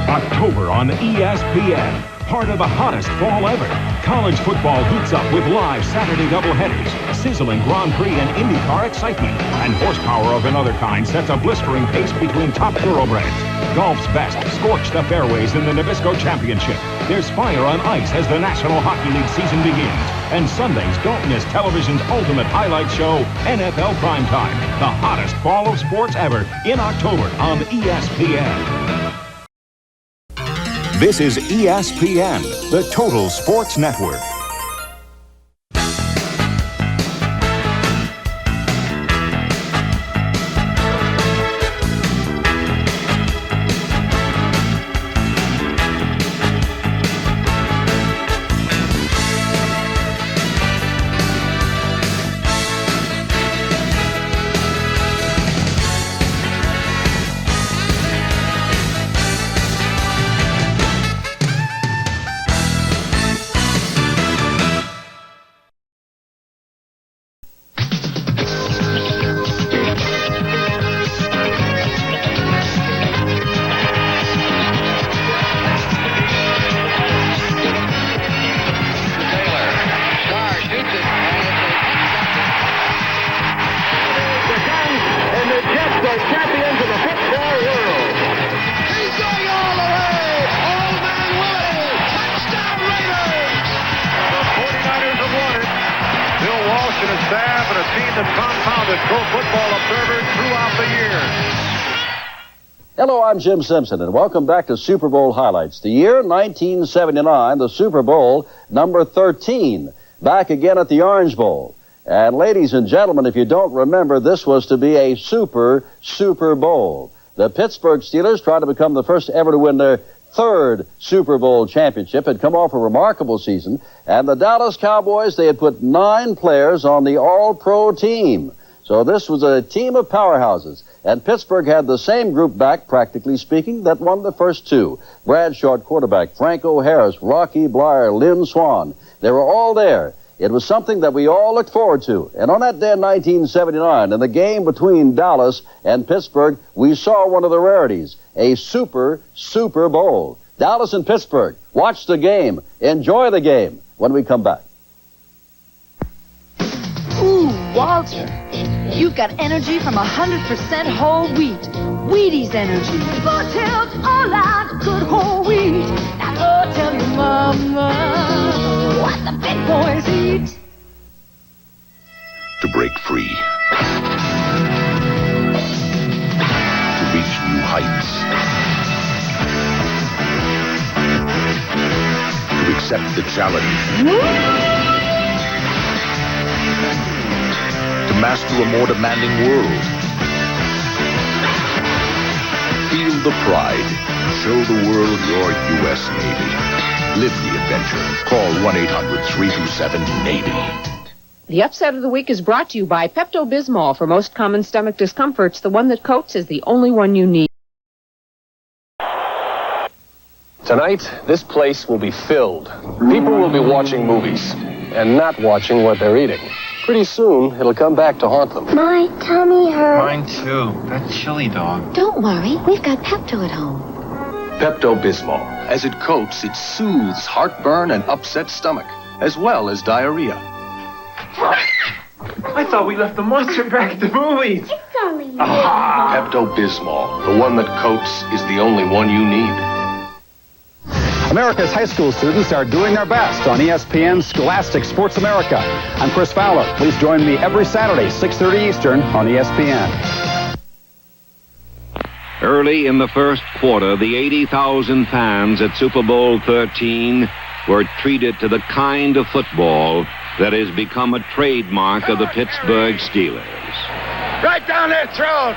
October on ESPN. Part of the hottest fall ever. College football heats up with live Saturday doubleheaders, sizzling Grand Prix and IndyCar excitement, and horsepower of another kind sets a blistering pace between top thoroughbreds. Golf's best scorch the fairways in the Nabisco Championship. There's fire on ice as the National Hockey League season begins. And Sundays, don't miss television's ultimate highlight show, NFL Primetime, the hottest fall of sports ever, in October on ESPN. This is ESPN, the Total Sports Network. Hello, I'm Jim Simpson, and welcome back to Super Bowl Highlights. The year 1979, the Super Bowl number 13, back again at the Orange Bowl. And ladies and gentlemen, if you don't remember, this was to be a Super Bowl. The Pittsburgh Steelers tried to become the first ever to win their third Super Bowl championship, had come off a remarkable season, and the Dallas Cowboys, they had put 9 players on the All-Pro team. So this was a team of powerhouses, and Pittsburgh had the same group back, practically speaking, that won the first 2. Bradshaw quarterback, Franco Harris, Rocky Bleier, Lynn Swann. They were all there. It was something that we all looked forward to. And on that day in 1979, in the game between Dallas and Pittsburgh, we saw one of the rarities, a Super Bowl. Dallas and Pittsburgh. Watch the game. Enjoy the game when we come back. Ooh, Walter, you've got energy from 100% whole wheat. Wheaties energy. 4 tails all out good whole wheat. Now go tell your mama what the big boys eat. To break free. To reach new heights. To accept the challenge. To master a more demanding world. Feel the pride. Show the world your U.S. Navy. Live the adventure. Call 1-800-327-NAVY. The upset of the week is brought to you by Pepto-Bismol. For most common stomach discomforts, the one that coats is the only one you need. Tonight, this place will be filled. People will be watching movies and not watching what they're eating. Pretty soon, it'll come back to haunt them. My tummy hurts. Mine too. That chili dog. Don't worry, we've got Pepto at home. Pepto-Bismol. As it coats, it soothes heartburn and upset stomach, as well as diarrhea. I thought we left the monster back at the movies. It's only you. Pepto-Bismol. The one that coats is the only one you need. America's high school students are doing their best on ESPN's Scholastic Sports America. I'm Chris Fowler. Please join me every Saturday, 6:30 Eastern on ESPN. Early in the first quarter, the 80,000 fans at Super Bowl 13 were treated to the kind of football that has become a trademark of the Pittsburgh Steelers. Right down their throat!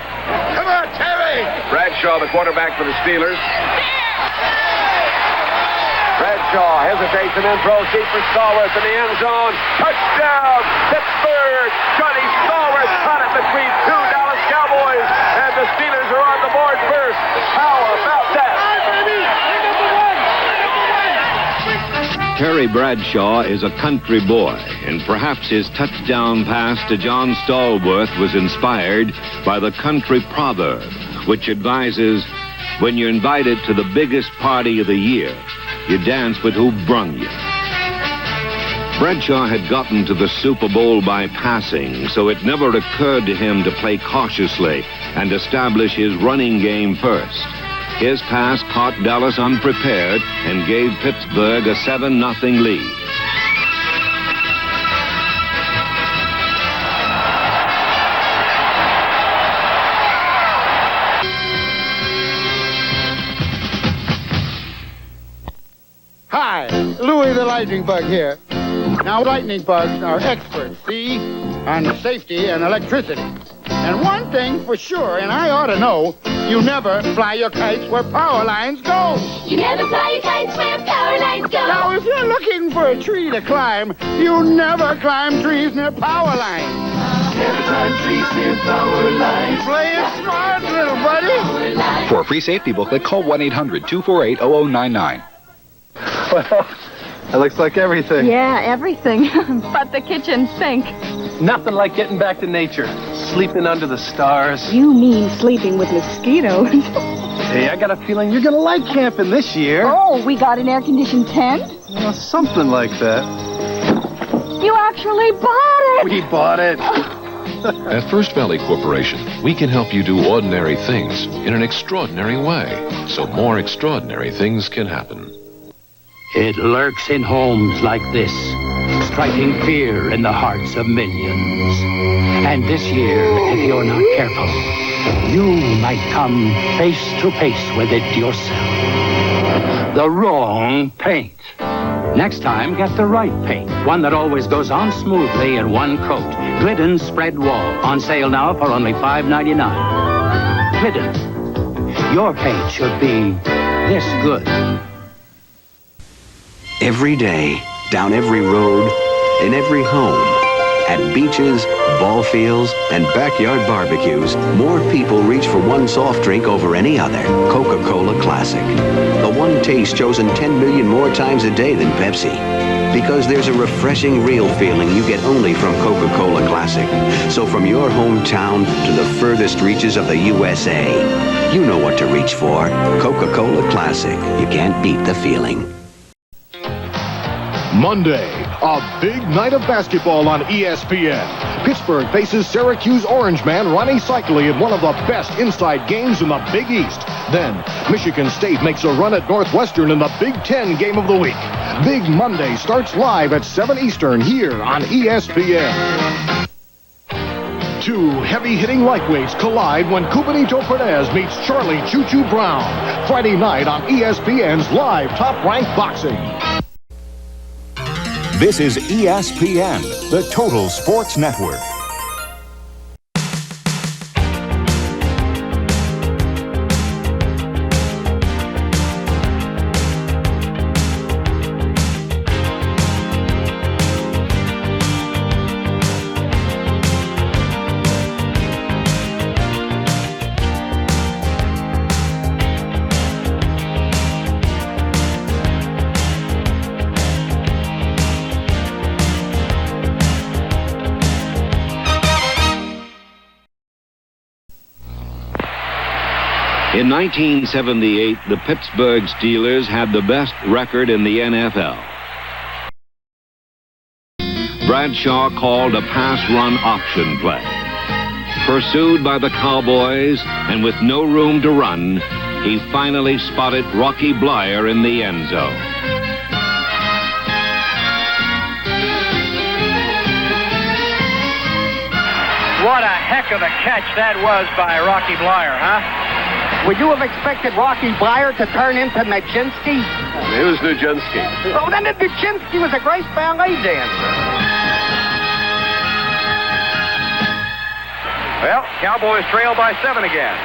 Come on, Terry! Bradshaw, the quarterback for the Steelers. Bradshaw hesitates and then throws deep for Stallworth in the end zone. Touchdown, Pittsburgh! Johnny Stallworth caught it between 2 Dallas Cowboys, and the Steelers are on the board first. How about that? Terry Bradshaw is a country boy, and perhaps his touchdown pass to John Stallworth was inspired by the country proverb, which advises, When you're invited to the biggest party of the year, you dance with who brung you. Bradshaw had gotten to the Super Bowl by passing, so it never occurred to him to play cautiously and establish his running game first. His pass caught Dallas unprepared and gave Pittsburgh a 7-0 lead. Hi, Louis the Lightning Bug here. Now, lightning bugs are experts, see, on safety and electricity. And one thing for sure, and I ought to know, you never fly your kites where power lines go. You never fly your kites where power lines go. Now, if you're looking for a tree to climb, you never climb trees near power lines. Never climb trees near power lines. Play it smart, little buddy. For a free safety booklet, call 1-800-248-0099. Well, it looks like everything. Yeah, everything. But the kitchen sink. Nothing like getting back to nature. Sleeping under the stars. You mean sleeping with mosquitoes. Hey, I got a feeling you're going to like camping this year. Oh, we got an air-conditioned tent? Well, something like that. You actually bought it! We bought it. At First Valley Corporation, we can help you do ordinary things in an extraordinary way, so more extraordinary things can happen. It lurks in homes like this, striking fear in the hearts of millions. And this year, if you're not careful, you might come face to face with it yourself. The wrong paint. Next time, get the right paint. One that always goes on smoothly in one coat. Glidden Spread Wall. On sale now for only $5.99. Glidden. Your paint should be this good. Every day, down every road, in every home, at beaches, ball fields, and backyard barbecues, more people reach for one soft drink over any other. Coca-Cola Classic. The one taste chosen 10 million more times a day than Pepsi. Because there's a refreshing, real feeling you get only from Coca-Cola Classic. So from your hometown to the furthest reaches of the USA, you know what to reach for. Coca-Cola Classic. You can't beat the feeling. Monday, a big night of basketball on ESPN. Pittsburgh faces Syracuse Orange Man Ronnie Cycli in one of the best inside games in the Big East. Then, Michigan State makes a run at Northwestern in the Big Ten Game of the Week. Big Monday starts live at 7 Eastern here on ESPN. Two heavy-hitting lightweights collide when Cubanito Perez meets Charlie Choo-Choo Brown. Friday night on ESPN's live top-ranked boxing. This is ESPN, the Total Sports Network. In 1978, the Pittsburgh Steelers had the best record in the NFL. Bradshaw called a pass-run option play. Pursued by the Cowboys and with no room to run, he finally spotted Rocky Bleier in the end zone. What a heck of a catch that was by Rocky Bleier, huh? Would you have expected Rocky Bleier to turn into Nijinsky? It was Nijinsky. Oh, then Nijinsky was a great ballet dancer. Well, Cowboys trail by 7 again.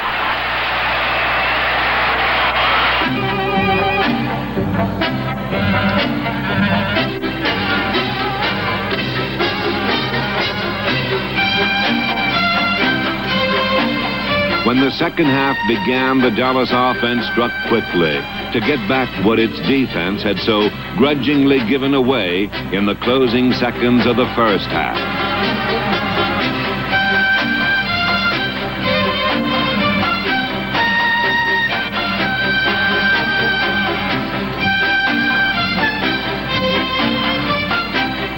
When the second half began, the Dallas offense struck quickly to get back what its defense had so grudgingly given away in the closing seconds of the first half.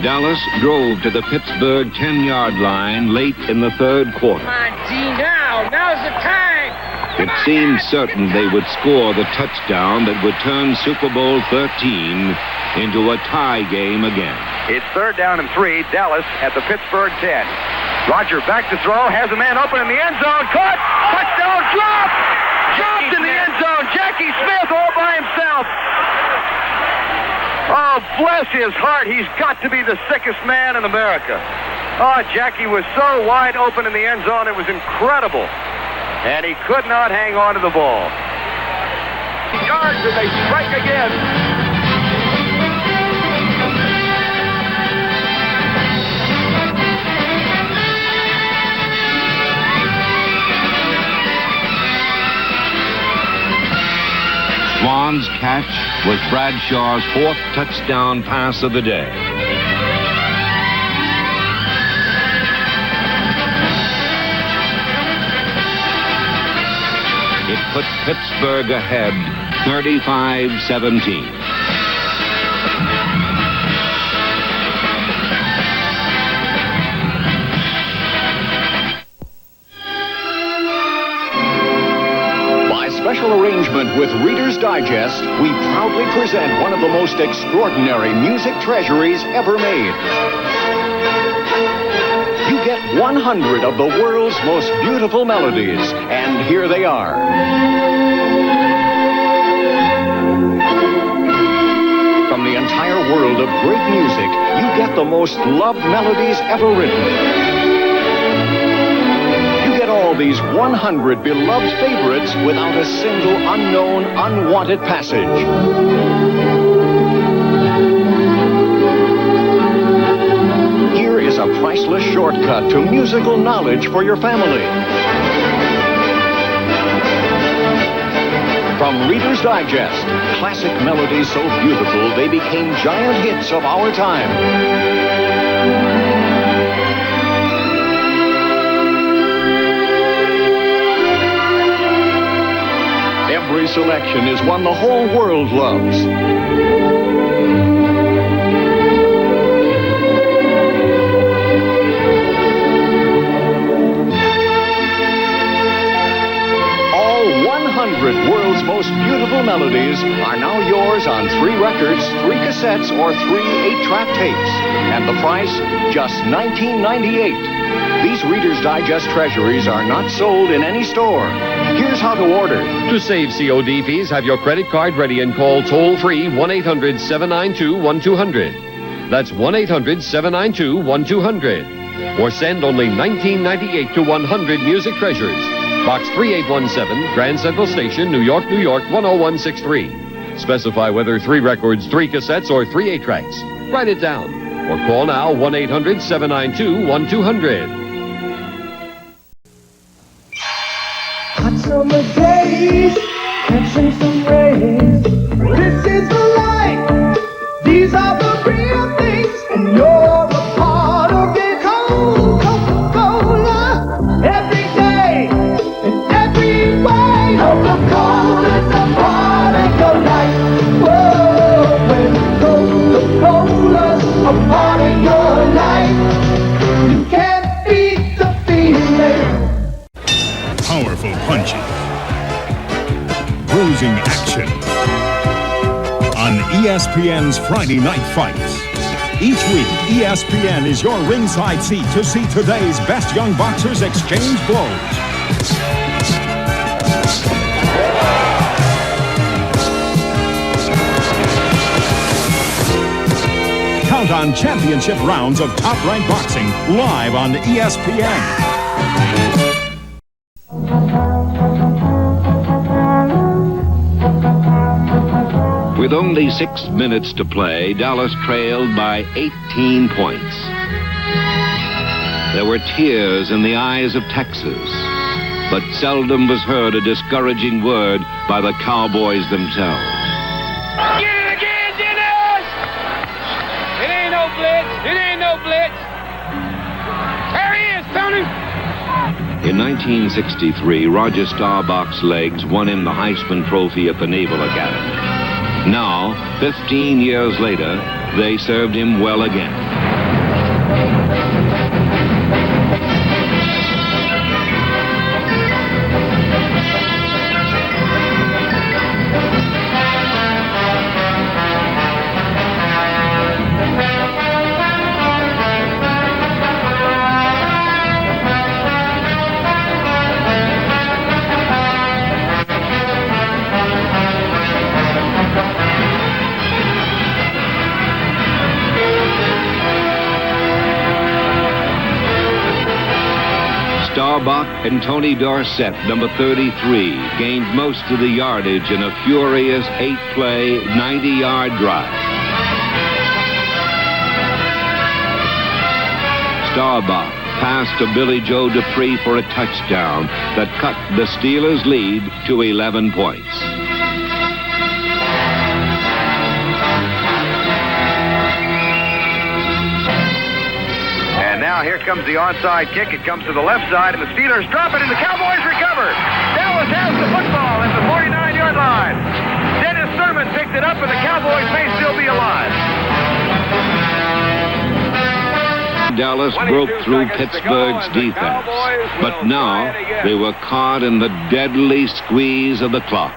Dallas drove to the Pittsburgh 10-yard line late in the third quarter. Come on, D, now. Now's the time. It seemed certain they would score the touchdown that would turn Super Bowl 13 into a tie game again. It's 3rd down and 3, Dallas at the Pittsburgh 10. Roger back to throw, has a man open in the end zone, caught, touchdown, drop! Dropped in the end zone, Jackie Smith all by himself. Oh, bless his heart, he's got to be the sickest man in America. Oh, Jackie was so wide open in the end zone, it was incredible. And he could not hang on to the ball. Yards and they strike again. Swan's catch was Bradshaw's 4th touchdown pass of the day. It put Pittsburgh ahead 35-17. Special arrangement with Reader's Digest, we proudly present one of the most extraordinary music treasuries ever made. You get 100 of the world's most beautiful melodies, and here they are. From the entire world of great music, you get the most loved melodies ever written. All these 100 beloved favorites without a single unknown, unwanted passage. Here is a priceless shortcut to musical knowledge for your family. From Reader's Digest, classic melodies so beautiful they became giant hits of our time. Every selection is one the whole world loves. All 100 world's most beautiful melodies are now yours on 3 records, 3 cassettes, or 3 8-track tapes. And the price, just $19.98. These Reader's Digest treasuries are not sold in any store. Here's how to order. To save COD fees, have your credit card ready and call toll-free 1-800-792-1200. That's 1-800-792-1200. Or send only $19.98 to 100 Music Treasures. Box 3817, Grand Central Station, New York, New York, 10163. Specify whether 3 records, 3 cassettes, or 3 8-tracks. Write it down. Or call now 1-800-792-1200. Hot summer days, catching some rays. This is the life. These are the real things, and you're a part of it. Coca-Cola, every day, in every way. Coca-Cola's a part of your life. Whoa, when Coca-Cola's a part of your life, you can't beat the feeling. Powerful punches, bruising action on ESPN's Friday Night Fights. Each week, ESPN is your ringside seat to see today's best young boxers exchange blows. Count on championship rounds of top-ranked boxing live on ESPN. With only 6 minutes to play, Dallas trailed by 18 points. There were tears in the eyes of Texas, but seldom was heard a discouraging word by the Cowboys themselves. Get it again, Dennis! It ain't no blitz. It ain't no blitz. There he is, Tony. In 1963, Roger Starbuck's legs won him the Heisman Trophy at the Naval Academy. Now, 15 years later, they served him well again. Staubach and Tony Dorsett, number 33, gained most of the yardage in a furious 8-play, 90-yard drive. Staubach passed to Billy Joe Dupree for a touchdown that cut the Steelers' lead to 11 points. And now here comes the onside kick. It comes to the left side, and the Steelers drop it, and the Cowboys recover. Dallas has the football at the 49-yard line. Dennis Thurman picked it up, and the Cowboys may still be alive. Dallas broke through Pittsburgh's defense, but now they were caught in the deadly squeeze of the clock.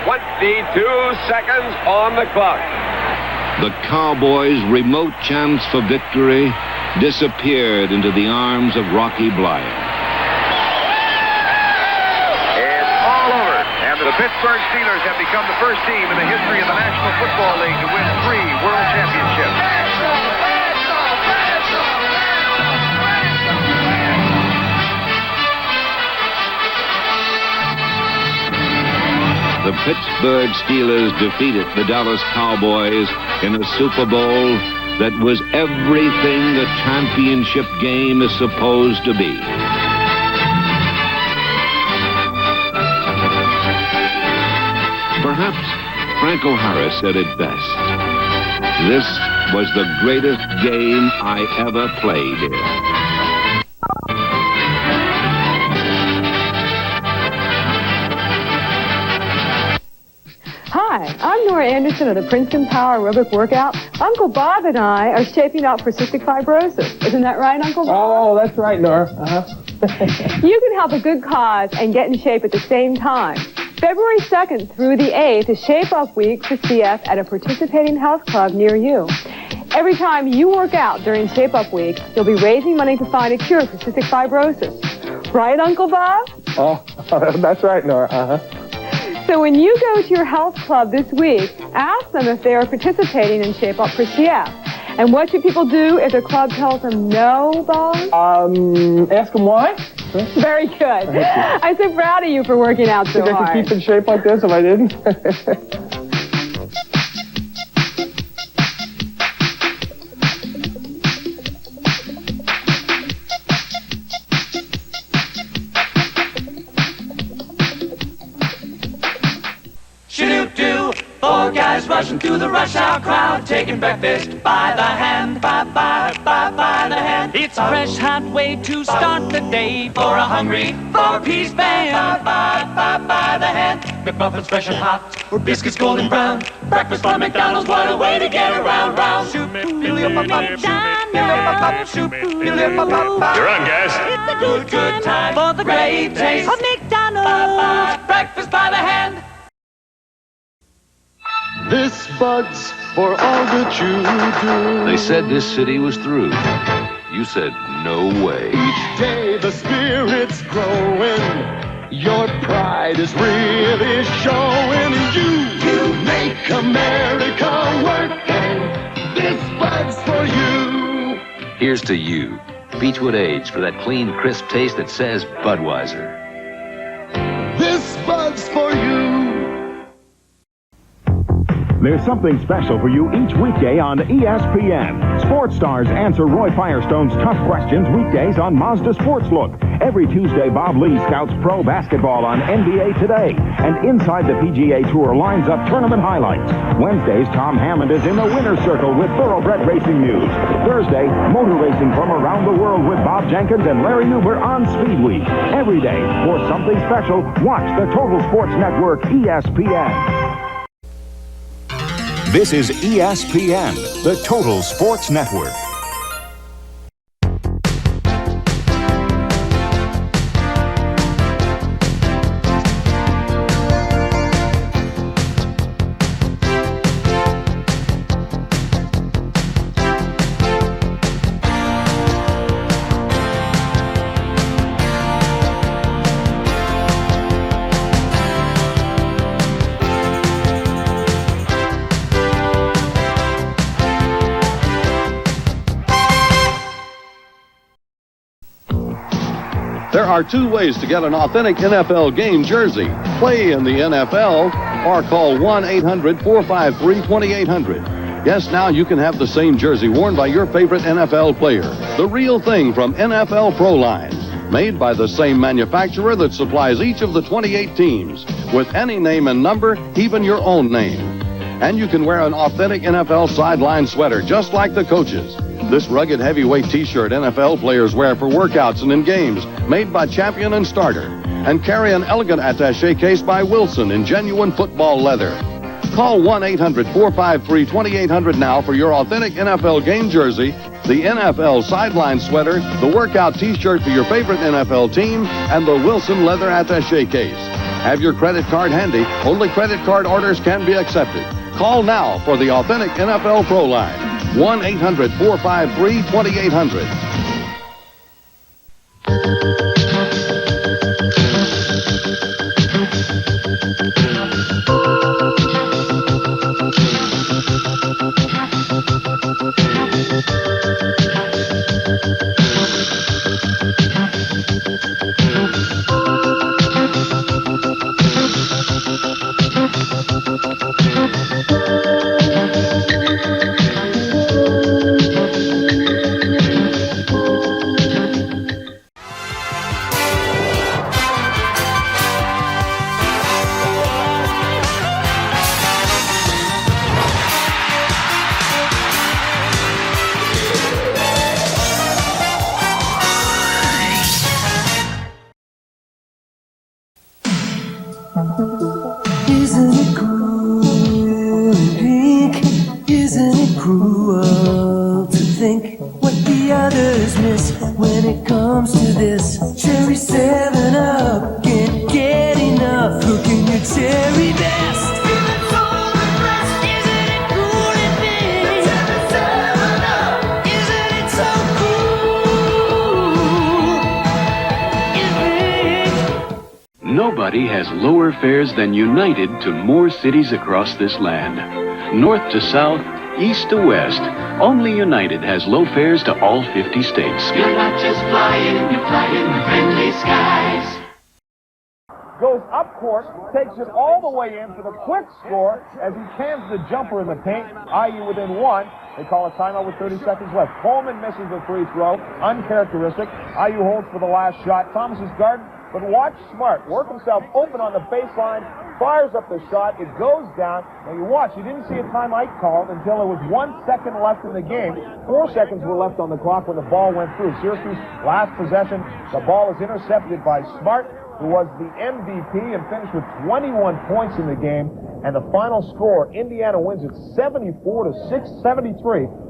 22 seconds on the clock. The Cowboys' remote chance for victory disappeared into the arms of Rocky Bleier. It's all over, and the Pittsburgh Steelers have become the first team in the history of the National Football League to win 3 World Championships. The Pittsburgh Steelers defeated the Dallas Cowboys in a Super Bowl that was everything a championship game is supposed to be. Perhaps Franco Harris said it best. This was the greatest game I ever played in. Hi, I'm Nora Anderson of the Princeton Power Aerobic Workout. Uncle Bob and I are shaping up for cystic fibrosis. Isn't that right, Uncle Bob? Oh, that's right, Nora. You can help a good cause and get in shape at the same time. February 2nd through the 8th is Shape Up Week for CF at a participating health club near you. Every time you work out during Shape Up Week, you'll be raising money to find a cure for cystic fibrosis. Right, Uncle Bob? Oh, that's right, Nora. So when you go to your health club this week, ask them if they are participating in Shape Up for CF. And what should people do if their club tells them no, Bob? Ask them why. Very good. I'm so proud of you for working out so hard. I could keep in shape like this if I didn't? Four guys rushing through the rush hour crowd, taking breakfast by the hand, by the hand. It's a fresh, hot way to start the day for a hungry four-piece band. By the hand. McMuffins fresh and hot, or biscuits golden brown. Breakfast from McDonald's, what a way to get around. Soup, You're on, guys. It's a good time for the great taste of McDonald's. Breakfast by the hand. This Bud's for all that you do. They said this city was through. You said, no way. Each day the spirit's growing. Your pride is really showing. You make America work, and this Bud's for you. Here's to you. Beechwood Age for that clean, crisp taste that says Budweiser. This Bud's for you. There's something special for you each weekday on ESPN. Sports stars answer Roy Firestone's tough questions weekdays on Mazda Sports Look. Every Tuesday, Bob Lee scouts pro basketball on NBA Today. And Inside the PGA Tour lines up tournament highlights. Wednesdays, Tom Hammond is in the winner's circle with thoroughbred racing news. Thursday, motor racing from around the world with Bob Jenkins and Larry Newber on Speed Week. Every day, for something special, watch the Total Sports Network, ESPN. This is ESPN, the Total Sports Network. There are two ways to get an authentic NFL game jersey. Play in the NFL or call 1-800-453-2800. Yes, now you can have the same jersey worn by your favorite NFL player. The real thing from NFL Pro Line. Made by the same manufacturer that supplies each of the 28 teams with any name and number, even your own name. And you can wear an authentic NFL sideline sweater just like the coaches. This rugged heavyweight t-shirt NFL players wear for workouts and in games, made by Champion and Starter. And carry an elegant attaché case by Wilson in genuine football leather. Call 1-800-453-2800 now for your authentic NFL game jersey, the NFL sideline sweater, the workout t-shirt for your favorite NFL team, and the Wilson leather attaché case. Have your credit card handy. Only credit card orders can be accepted. Call now for the authentic NFL Pro Line. 1-800-453-2800. Isn't it cool and pink? Isn't it cruel to think what the others miss when it comes to this? Cherry 7-Up, can't get enough, looking your cherry best. Nobody has lower fares than United to more cities across this land. North to south, east to west, only United has low fares to all 50 states. You're not just flying, you're flying friendly skies. Goes up court, takes it all the way in for the quick score as he cans the jumper in the paint. IU within one. They call a timeout with 30 seconds left. Coleman misses the free throw. Uncharacteristic. IU holds for the last shot. Thomas is guarded. But watch Smart work himself open on the baseline, fires up the shot, it goes down. Now you watch, you didn't see a timeout called until there was 1 second left in the game. 4 seconds were left on the clock when the ball went through. Syracuse last possession, the ball is intercepted by Smart, who was the MVP and finished with 21 points in the game. And the final score, Indiana wins it 74-73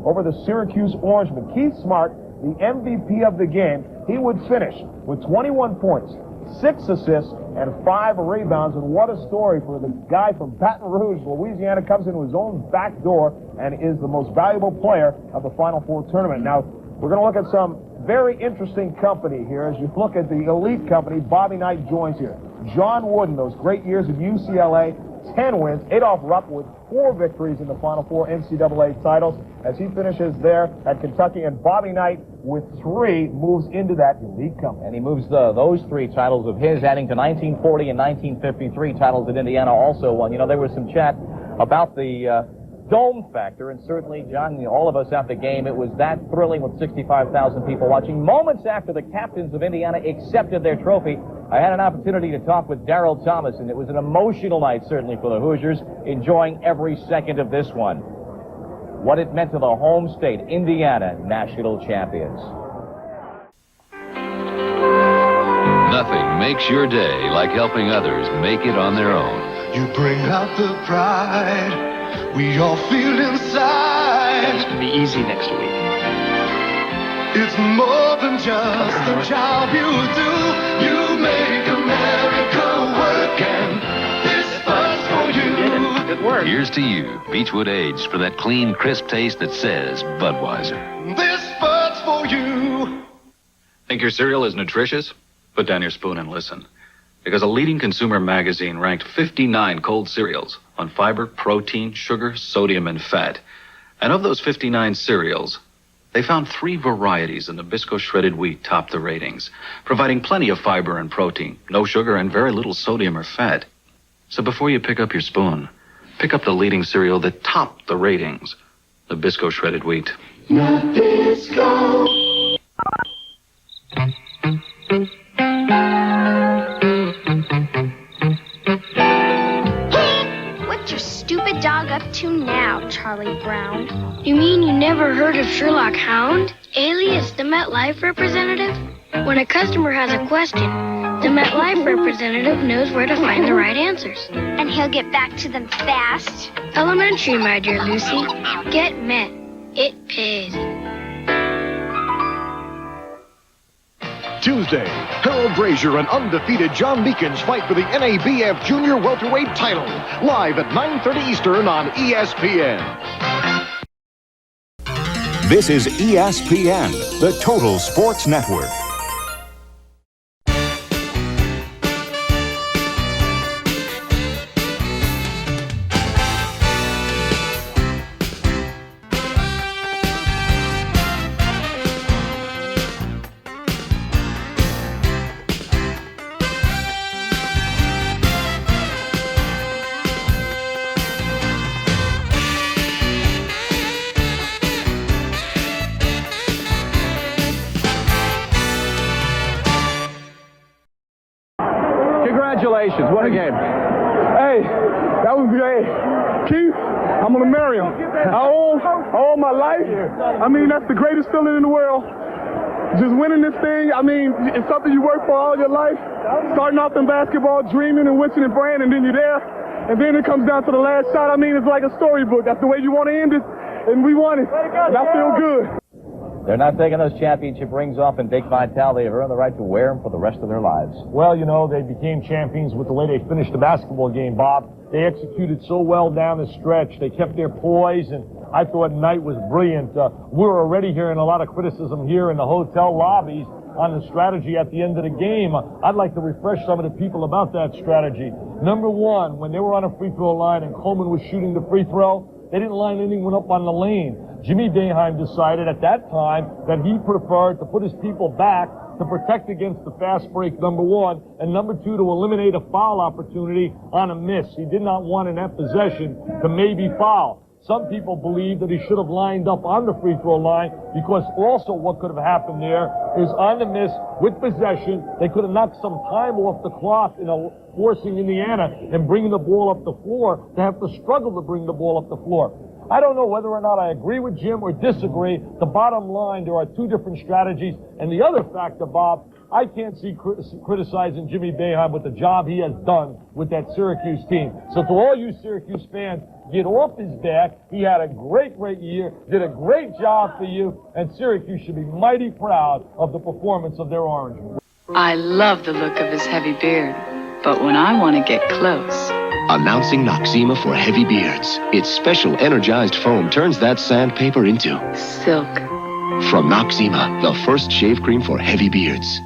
over the Syracuse Orangemen. Keith Smart, the MVP of the game, he would finish with 21 points. 6 assists, and 5 rebounds. And what a story for the guy from Baton Rouge, Louisiana, comes into his own back door and is the most valuable player of the Final Four tournament. Now, we're going to look at some very interesting company here. As you look at the elite company, Bobby Knight joins here. John Wooden, those great years at UCLA, 10 wins. Adolph Rupp with 4 victories in the Final Four NCAA titles as he finishes there at Kentucky. And Bobby Knight with 3 moves into that elite company. And he moves those 3 titles of his, adding to 1940 and 1953 titles that Indiana also won. You know, there was some chat about the dome factor, and certainly, John, all of us at the game, it was that thrilling with 65,000 people watching. Moments after the captains of Indiana accepted their trophy, I had an opportunity to talk with Darryl Thomas, and it was an emotional night, certainly, for the Hoosiers, enjoying every second of this one. What it meant to the home state, Indiana, national champions. Nothing makes your day like helping others make it on their own. You bring out the pride we all feel inside. It's going to be easy next week. It's more than just the job you do. You make America work, and this fun's for you. Good work. Here's to you, Beechwood Aged, for that clean, crisp taste that says Budweiser. This fun's for you. Think your cereal is nutritious? Put down your spoon and listen. Because a leading consumer magazine ranked 59 cold cereals on fiber, protein, sugar, sodium, and fat. And of those 59 cereals, They found 3 varieties of Nabisco shredded wheat topped the ratings, providing plenty of fiber and protein, no sugar, and very little sodium or fat. So before you pick up your spoon, pick up the leading cereal that topped the ratings, Nabisco shredded wheat. Nabisco. What's your stupid dog up to now, Charlie Brown? You mean you never heard of Sherlock Hound, alias the MetLife representative? When a customer has a question, the MetLife representative knows where to find the right answers. And he'll get back to them fast? Elementary, my dear Lucy. Get Met. It pays. Tuesday, Harold Brazier and undefeated John Meekins fight for the NABF Junior Welterweight title. Live at 9:30 Eastern on ESPN. This is ESPN, the Total Sports Network. Congratulations, what a game. Hey, that was great. Keith, I'm gonna marry him. I owe my life. I mean, that's the greatest feeling in the world. Just winning this thing, I mean, it's something you work for all your life. Starting off in basketball, dreaming and wishing and praying, and then you're there. And then it comes down to the last shot. I mean, it's like a storybook. That's the way you want to end it, and we won it. And I feel good. They're not taking those championship rings off in Dick Vitale. They have earned the right to wear them for the rest of their lives. Well, you know, they became champions with the way they finished the basketball game, Bob. They executed so well down the stretch. They kept their poise, and I thought Knight was brilliant. We're already hearing a lot of criticism here in the hotel lobbies on the strategy at the end of the game. I'd like to refresh some of the people about that strategy. Number one, when they were on a free throw line and Coleman was shooting the free throw, they didn't line anyone up on the lane. Jimmy Boeheim decided at that time that he preferred to put his people back to protect against the fast break, number one, and number two, to eliminate a foul opportunity on a miss. He did not want in that possession to maybe foul. Some people believe that he should have lined up on the free throw line, because also what could have happened there is on the miss with possession, they could have knocked some time off the clock, forcing Indiana and bringing the ball up the floor to have to struggle to bring the ball up the floor. I don't know whether or not I agree with Jim or disagree. The bottom line, there are two different strategies. And the other factor, Bob, I can't see criticizing Jimmy Boeheim with the job he has done with that Syracuse team. So to all you Syracuse fans, get off his back. He had a great year, did a great job for you, and Syracuse should be mighty proud of the performance of their orange. I love the look of his heavy beard, but when I want to get close... Announcing Noxzema for heavy beards. Its special energized foam turns that sandpaper into silk. From Noxzema, the first shave cream for heavy beards.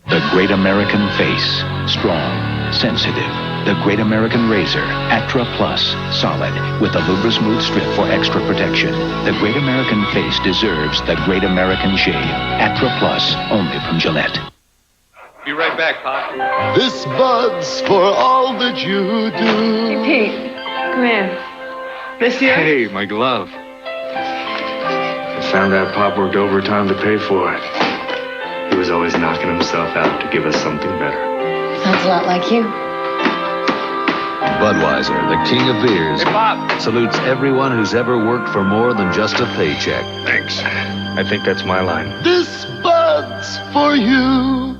The Great American Face. Strong, sensitive. The Great American Razor. Atra Plus. Solid. With a Lubra-Smooth strip for extra protection. The Great American Face deserves the Great American Shave. Atra Plus. Only from Gillette. Be right back, Pop. This Bud's for all that you do. Hey, Pete. Come here. Monsieur? Hey, my glove. I found out Pop worked overtime to pay for it. He was always knocking himself out to give us something better. Sounds a lot like you. Budweiser, the king of beers, hey, Pop, salutes everyone who's ever worked for more than just a paycheck. Thanks. I think that's my line. This Bud's for you.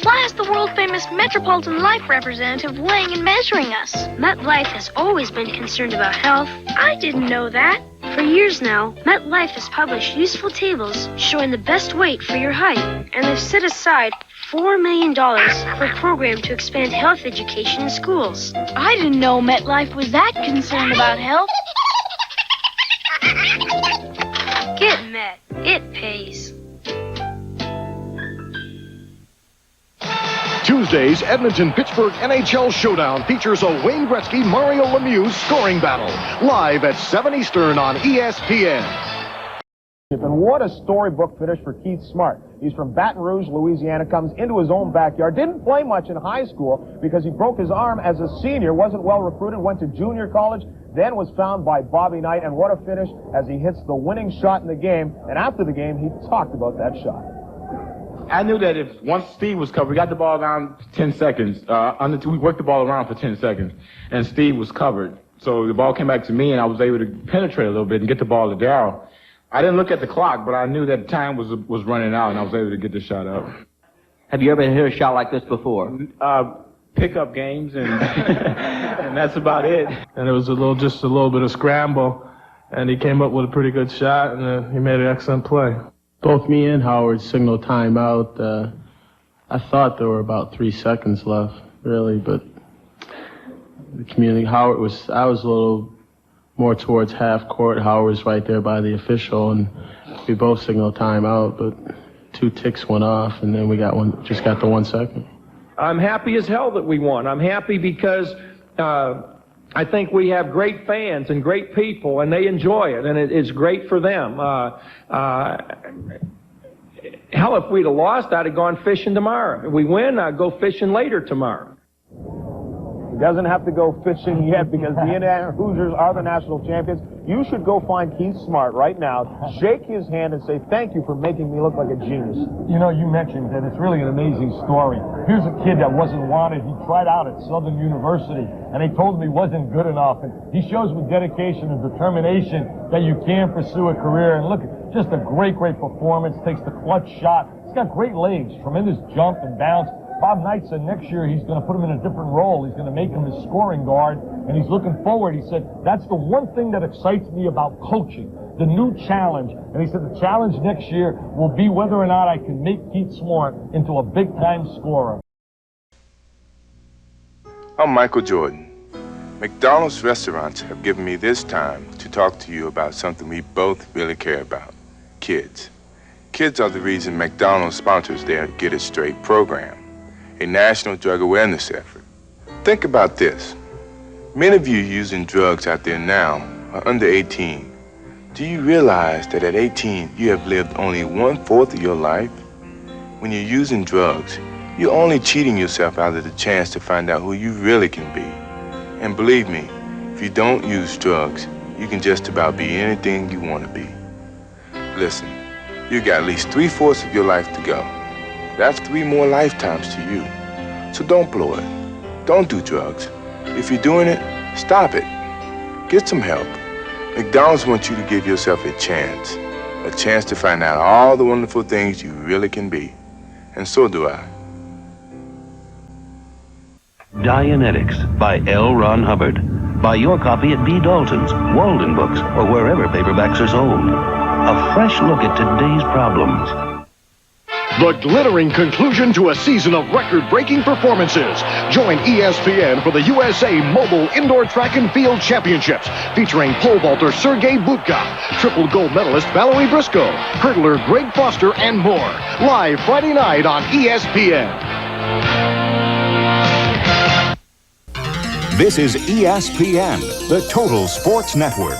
Why is the world-famous Metropolitan Life representative weighing and measuring us? MetLife has always been concerned about health. I didn't know that. For years now, MetLife has published useful tables showing the best weight for your height. And they've set aside $4 million for a program to expand health education in schools. I didn't know MetLife was that concerned about health. Get Met. It pays. Tuesday's Edmonton-Pittsburgh NHL Showdown features a Wayne Gretzky-Mario Lemieux scoring battle. Live at 7 Eastern on ESPN. And what a storybook finish for Keith Smart. He's from Baton Rouge, Louisiana, comes into his own backyard. Didn't play much in high school because he broke his arm as a senior, wasn't well recruited, went to junior college, then was found by Bobby Knight. And what a finish as he hits the winning shot in the game. And after the game, he talked about that shot. I knew that if once Steve was covered, we got the ball down 10 seconds. We worked the ball around for 10 seconds, and Steve was covered. So the ball came back to me, and I was able to penetrate a little bit and get the ball to Darryl. I didn't look at the clock, but I knew that time was running out, and I was able to get the shot up. Have you ever hit a shot like this before? Pickup games, and and that's about it. And it was just a little bit of scramble, and he came up with a pretty good shot, and he made an excellent play. Both me and Howard signaled timeout. I thought there were about 3 seconds left, really, but the community, I was a little more towards half court. Howard was right there by the official, and we both signaled timeout, but 2 ticks went off, and then we got the 1 second. I'm happy as hell that we won. I'm happy because I think we have great fans and great people, and they enjoy it, and it's great for them. Hell, if we'd have lost, I'd have gone fishing tomorrow. If we win, I'd go fishing later tomorrow. He doesn't have to go fishing yet because the Indiana Hoosiers are the national champions. You should go find Keith Smart right now, shake his hand, and say, thank you for making me look like a genius. You know, you mentioned that it's really an amazing story. Here's a kid that wasn't wanted. He tried out at Southern University, and they told him he wasn't good enough. And he shows with dedication and determination that you can pursue a career. And look, just a great, great performance. Takes the clutch shot. He's got great legs, tremendous jump and bounce. Bob Knight said next year he's going to put him in a different role. He's going to make him his scoring guard, and he's looking forward. He said, that's the one thing that excites me about coaching, the new challenge. And he said the challenge next year will be whether or not I can make Keith Smart into a big-time scorer. I'm Michael Jordan. McDonald's restaurants have given me this time to talk to you about something we both really care about, kids. Kids are the reason McDonald's sponsors their Get It Straight program, a national drug awareness effort. Think about this. Many of you using drugs out there now are under 18. Do you realize that at 18, you have lived only 1/4 of your life? When you're using drugs, you're only cheating yourself out of the chance to find out who you really can be. And believe me, if you don't use drugs, you can just about be anything you want to be. Listen, you got at least 3/4 of your life to go. That's 3 more lifetimes to you. So don't blow it. Don't do drugs. If you're doing it, stop it. Get some help. McDonald's wants you to give yourself a chance to find out all the wonderful things you really can be. And so do I. Dianetics by L. Ron Hubbard. Buy your copy at B. Dalton's, Walden Books, or wherever paperbacks are sold. A fresh look at today's problems. The glittering conclusion to a season of record-breaking performances. Join ESPN for the USA Mobile Indoor Track and Field Championships, featuring pole vaulter Sergei Budka, triple gold medalist Valerie Briscoe, hurdler Greg Foster, and more. Live Friday night on ESPN. This is ESPN, the Total Sports Network.